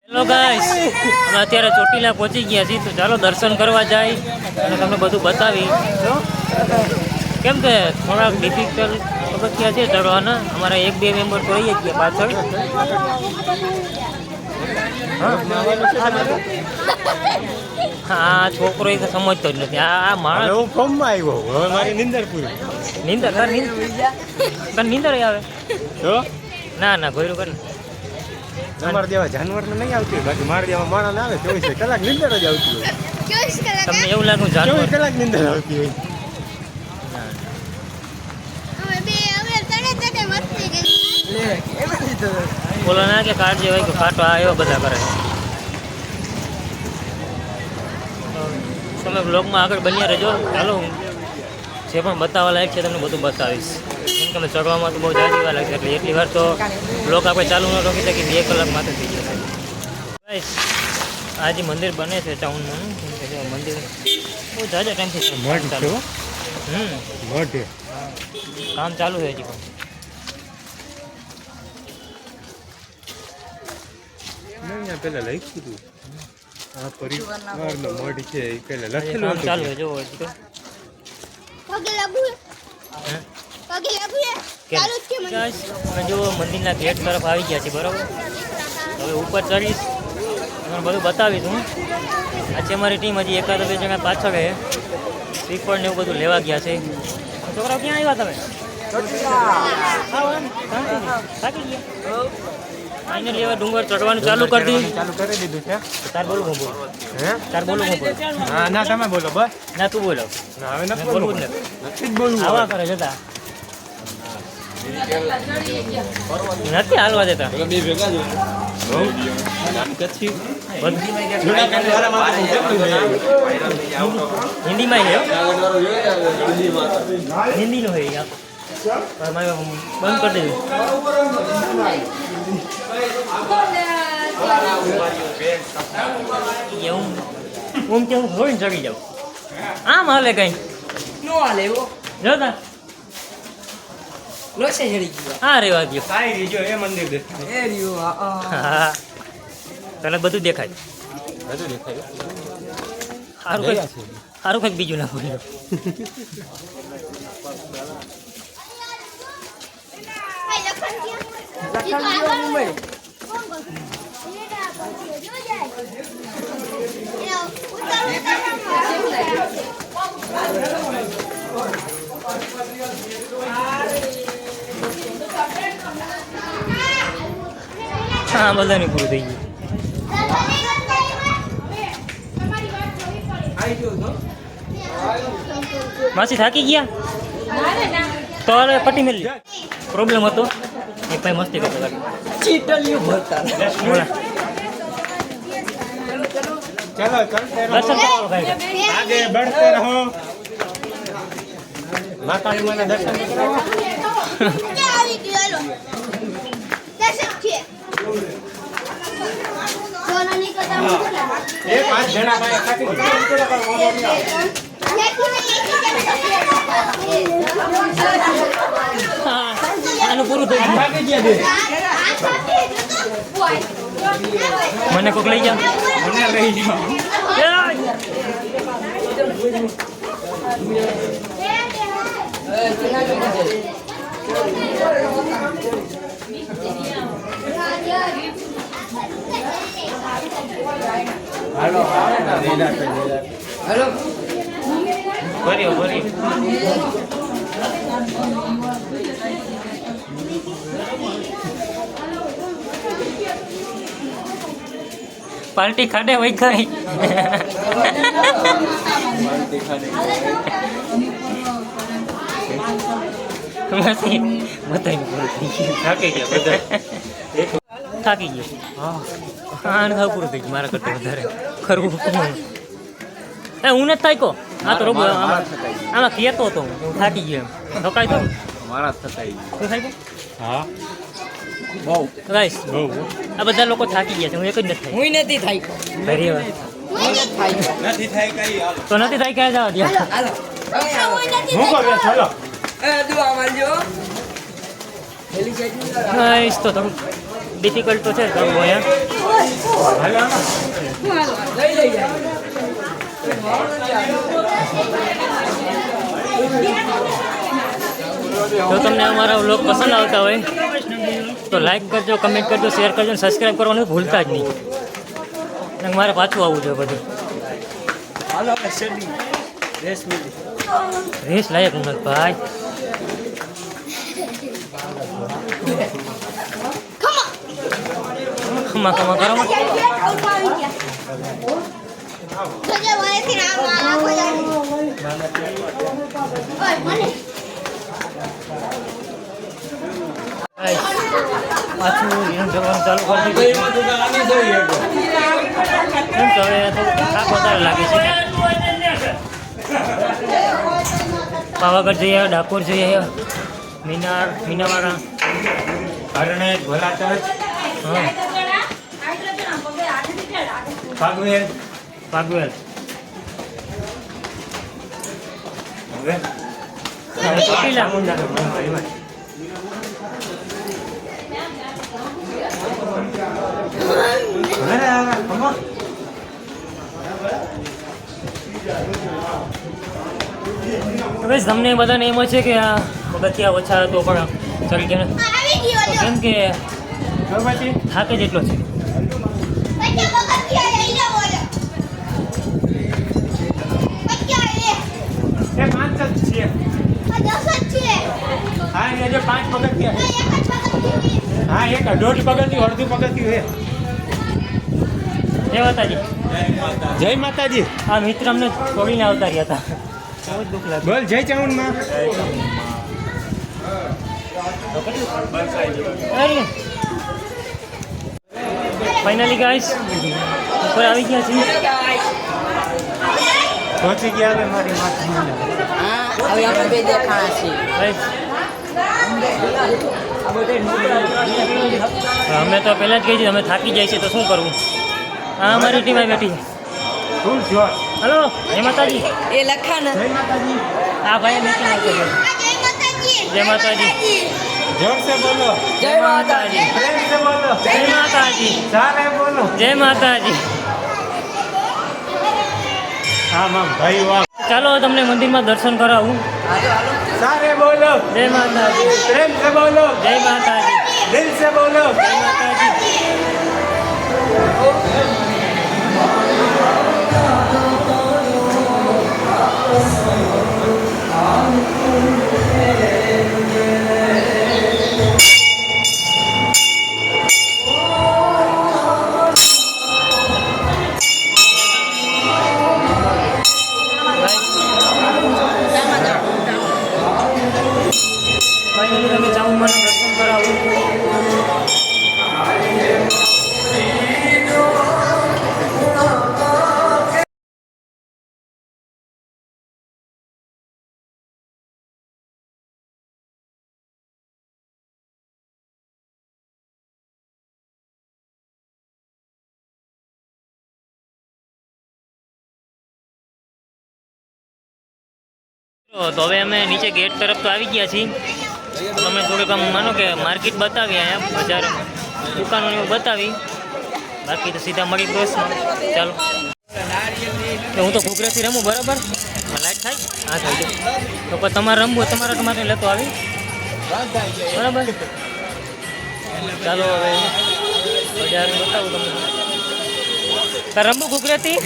Hello guys, અમે અત્યારે ચોટીલા પહોંચી ગયા છીએ. તો ચાલો દર્શન કરવા જાય અને તમને બધું બતાવી. કેમ કે થોડાક ડિફિકલ્ટ પગથિયા છે ચડવાના. અમારા 1-2 મેમ્બર તો રહી જ ગયા પાછળ. હા, છોકરો એ સમજતો જ નથી. આ માણસ હું ફોર્મમાં આવ્યો. હવે મારી નિંદર પૂરી. નીંદર નીંદર આવે તો ના ભર્યું કરી. તમારા જેવા જાનવરને નહીં આવતી હોય, બાકી મારા જેવા માણસને આવે 24 કલાક નિંદર જ આવતી હોય. તમને એવું લાગે 24 જાનવર કલાક નિંદર આવતી હોય. બોલો ના કે કાટ જેવાય કે કાંટો આ એવા બધા કરે. તમે બ્લોગમાં આગળ બન્યા રહેજો. ચાલો જે પણ બતાવવા લાયક છે તમને બધું બતાવીશ. કેમ કે અમે ચડવામાં તો બહુ જાજી વાર લાગશે, એટલે એટલી વાર તો બ્લોગ આપણે ચાલુ ન રોકી શકીએ. 2 કલાક માથે થઈ જશે. ગાઈસ, આ જે મંદિર બને છે ટાઉનમાં, મંદિર બહુ જાજા ટાઈમથી મઠ છે હો. મઠ કામ ચાલુ છે હજી પણ. અહીંયા પેલા લખ્યું હતું આ પરિવારનો મઠ છે એ પેલા હજી લખેલું કામ ચાલુ હતું. છે. જોવો હજી તો ગાઈસ, અમે જો મંદિરના ગેટ તરફ આવી ગયા છીએ, બરાબર. હવે ઉપર ચડીશ, તમને બધું બતાવીશ હું. આ છે અમારી ટીમ. હજી 1-2 જણા પાછળ છે. શ્રીફળ ને એવું બધું લેવા ગયા છે. છોકરાઓ ક્યાં આવ્યા તમે? થાકી ગયા? ફાઇનલી હવે ડુંગર ચડવાનું ચાલુ કરી દીધું. ચાલુ કરી દીધું છે. તાર બોલું હું બોલું. હે તાર બોલું હું બોલું. હા ના તમે બોલો બસ. ના તું બોલો. ના હવે મેં નથી બોલવું બોલવું. જ નથી. નથી જ બોલવું. આવા કરે જતા નથી હાલવા દેતા. હિન્દીમાં છે, હિન્દીનું હોય યાર. પણ મારે બંધ કરી દીધું. હું કે હું થોડીને ચડી જાઉં. આમ હાલે કઈ નો હાલે એવો જોતા. લોસે ચડી ગયો હા રેવા ગયો. સાઈ રીજો એ મંદિર દેખાય. એ રહ્યો હા, તને બધું દેખાય. બધું દેખાય. સારું કંઈક બીજું ના બોલ્યો. મુંબઈ હા, બધાને પૂરું થઈ ગયું. માસી થાકી ગયા તો હવે પટી મેલી. પ્રોબ્લેમ હતો એક ભાઈ મસ્તી કરતો હતો. ચીટલિયું ભરતા ચલો ચલતે રહો. દર્શન કરો ભાઈ. आगे बढ़ते रहो. માતાજી મને દર્શન કરાવો. એ 5 જણા ભાઈ ખાતી હા, આનું પૂરું થઈ ગયું. થાકી ગયા બે. મને કોક લઈ જાઓ. મને લઈ જાઓ. હાલો હેલો ભર્યો. પાર્ટી ખાડે વહી ગઈ. માસી બધાને પૂરું થઈ ગયું. થાકી ગયા બધા. થાકી ગયો. હા, સાવ પૂરું થઈ ગયું મારા કરતાં વધારે. ખરું એ હું નથી થાક્યો. આ તો રોબો આમાં કહેતો હતો હું થાકી ગયો એમ. થકાય તો મારા થકાઈ. તું થાક્યો? હા બહુ. ગાઈસ, બહુ. આ બધા લોકો થાકી ગયા છે. હું એક જ નથી થાય. હું નથી થાય ફરી વાર નથી થાય કઈ. તો નથી થાય ક્યાં જવા દે. હાલો હું કરે ચલો. દુઆ મારજો ગાઈસ, તો થોડું ડિફિકલ્ટ તો છે કરવું અહીંયા. જો તમને અમારા વ્લોગ પસંદ આવતા હોય તો લાઈક કરજો, કમેન્ટ કરજો, શેર કરજો અને સબસ્ક્રાઈબ કરવાનું ભૂલતા જ નહીં. અને મારે પાછું આવવું જોઈએ બધું. રેસ લાયક ઉમર ભાઈ. ખમા ખમા કરો. પાછું એમ જવાનું ચાલુ કરી દીધું. એમ તો હવે થાક વધારે લાગે છે. પાવાગઢ જઈએ, ડાકોર જઈએ, મીનાવાળા, હરણેજ, ભલાચર, હા, પાગવેલ. પાગવેલ. હવે ચોટીલા મુંડા. હવે તમને બધાને એમ છે કે આ પગથિયા ઓછા હતો પણ ચડી કેમ કેમ કે થાકે જ એટલો છે. હા, એક 1.5 પગથિયું, અડધું પગથિયું હે. જય માતાજી. જય માતાજી. આ મિત્ર અમને છોડીને આવતા રહ્યા હતા. બહુ જ દુઃખ લાગે. બોલ જય ચામુંડમાં. ફાઇનલી ગાઈસ ઉપર આવી ગયા છીએ. પહોંચી ગયા હવે મારી માથે. હવે આપણે બે દેખાણા છીએ. અમે તો પહેલાં જ કહી દીધું અમે થાકી જાય છે તો શું કરવું. હા, અમારી ટીમ આવી બેઠી છે. ફૂલ જોર. હલો, જય માતાજી. એ લખા ને. જય માતાજી. હા ભાઈ નીચે આવતો રહ્યો. જય માતાજી. જોર से बोलो. જય માતાજી. प्रेम से बोलो. જય માતાજી. सारे बोलो. જય માતાજી. हाँ माम भाई वाह. ચાલો તમને મંદિરમાં દર્શન કરાવું. सारे बोलो. જય માતાજી. प्रेम से बोलो. જય માતાજી. दिल से बोलो. જય માતાજી. ફાઇનલી તમે ચામુંડાના દર્શન કરાવું. તો હવે અમે નીચે ગેટ તરફ તો આવી ગયા છીએ. તમે થોડુંક આમ માનો કે માર્કેટ બતાવી, અહીંયા બજાર દુકાનો એવું બતાવી, બાકી તો સીધા મળી બસમાં. ચાલો તો હું તો ઘૂઘરાથી રમું બરાબર. લાઈટ થાય હા થઈ જાય તો પછી તમારે રમવું હોય તમારા માટે લેતો આવી બરાબર. ચાલો હવે બજાર બતાવું તમને. તાર રમવું ઘૂઘરાથી.